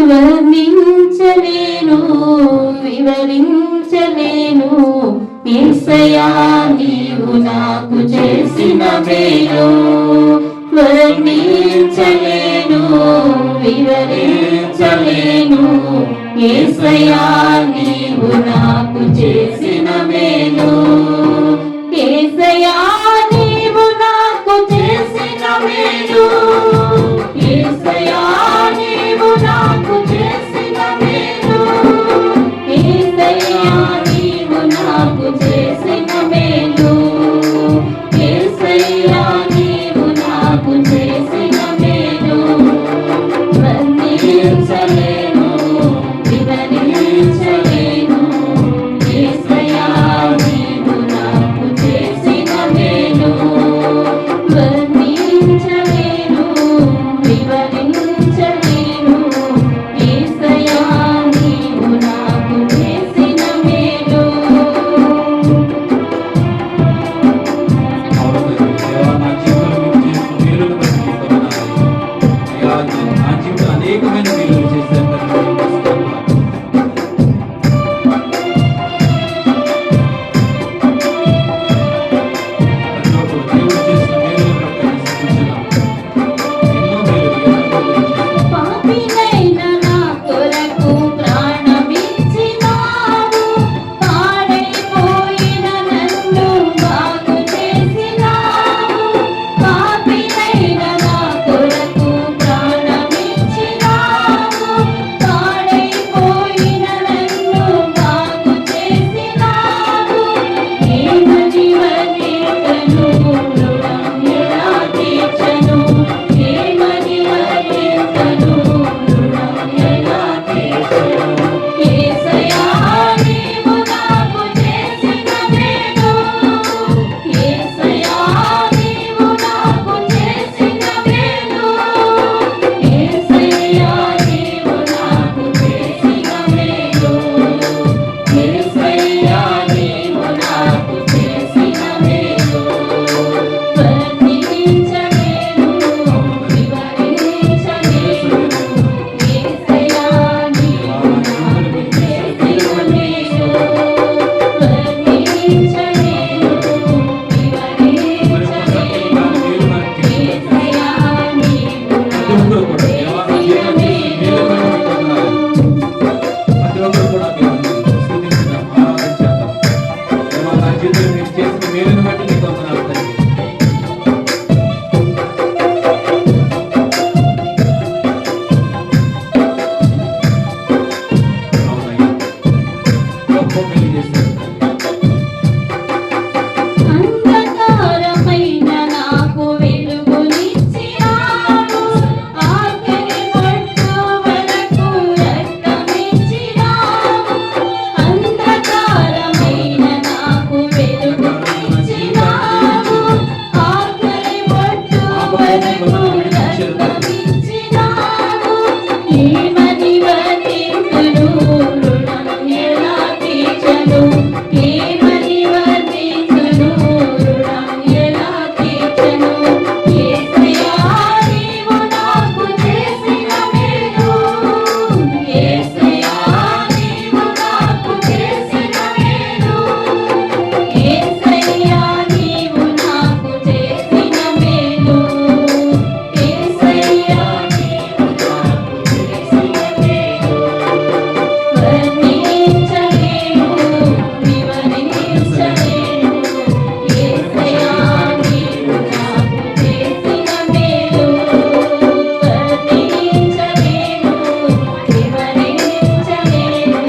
వర్ణించలేను వివరించలేను యేసయ్యా నీవు నాకు చేసిన మేలు. వర్ణించలేను వివరించలేను యేసయ్యా నీవు నాకు చేసిన మేలు. యేసయ్యా నీవు నాకు చేసిన మేలు. యేసయ్యా నీవు నాకు చేసిన మేలు. యేసయ్యా నీవు నాకు చేసిన మేలు. యేసయ్యా నీవు నాకు చేసిన మేలు. వర్ణించలేను వివరించలేను యేసయ్యా నీవు నాకు చేసిన మేలు. వర్ణించలేను వివరించలేను యేసయ్యా నీవు నాకు చేసిన మేలు. అనేకమైన మేలు చేశారు. పాపినైన నా కొరకు ప్రాణమిచ్చినావు. పాడైపోయిన నన్ను బాగు చేసినావు. పాపినైన నా కొరకు ప్రాణమిచ్చినావు. పాడైపోయిన నన్ను బాగు చేసినావు. ఏమని వర్ణించను రుణం ఎలా తీర్చను. ఏమని వర్ణించను రుణం ఎలా తీర్చను. యేసయ్యా నీవు నాకు చేసిన మేలు. యేసయ్యా నీవు నాకు చేసిన మేలు. యేసయ్యా నీవు నాకు చేసిన మేలు. యేసయ్యా నీవు నాకు చేసిన మేలు. వర్ణించలేను వివరించలేను యేసయ్యా నీవు నాకు చేసిన మేలు. వర్ణించలేను వివరించలేను యేసయ్యా నీవు నాకు చేసిన మేలు. ప్రతి ఒక్కరు కూడా స్తుతించుదాం, ఆరాధించేద్దాం. దేవా, నా జీవితంలో మీరు చేసిన మేలును బట్టి నీకు వందనాలు తండ్రి. అవునయ్యా, గొప్ప మేలు చేశారు తండ్రి. అంధకారమైన నాకు వెలుగునిచ్చినావు. ఆఖరి పొట్టు వరకు రక్తమిచ్చినావు. అంధకారమైన నాకు వెలుగునిచ్చినావు. ఆఖరి పొట్టు వరకు రక్తమిచ్చినావు. ఏమని వర్ణింతును రుణం ఎలా తీర్చను. ఏమని వర్ణింతును రుణం ఎలా తీర్చను. యేసయ్యా నీవు నాకు చేసిన మేలు. యేసయ్యా నీవు నాకు చేసిన మేలు. యేసయ్యా నీవు నాకు చేసిన మేలు. యేసయ్యా నీవు నాకు చేసిన మేలు. వర్ణించలేను వివరించలేను యేసయ్యా నీవు నాకు చేసిన మేలు. వర్ణించలేను వివరించలేను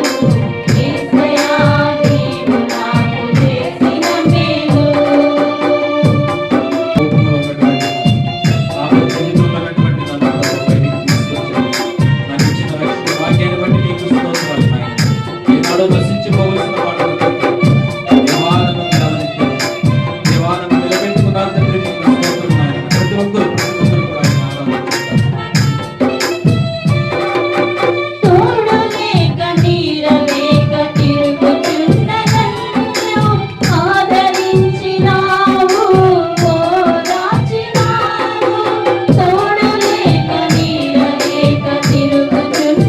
యేసయ్యా నీవు నాకు చేసిన మేలు. కోపంలో ఉన్నటువంటి ఆపద జీవితంలో ఉన్నటువంటి నన్ను ప్రభు బయటికి తీసుకొచ్చారు. నాకు ఇచ్చిన రక్షణ భాగ్యాన్ని బట్టి నీకు స్తోత్రాలు నాయనా. ఈనాడు నశించిపోవలసిన వాడు దేవాలను దేవాలను నిలబెట్టుకున్నారు తండ్రి. నీకు స్తోత్రం నాయనా. ప్రతి ఒక్కరు కూడా ఆయన ఆరాధిస్తారు. తోడు లేక నీడ లేక తిరుగుతున్న నన్ను ఆదరించినావు. ఓదార్చినావు. తోడు లేక నీడ లేక తిరుగుతున్న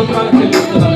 స్తోత్రాలు చెల్లిస్తున్నాను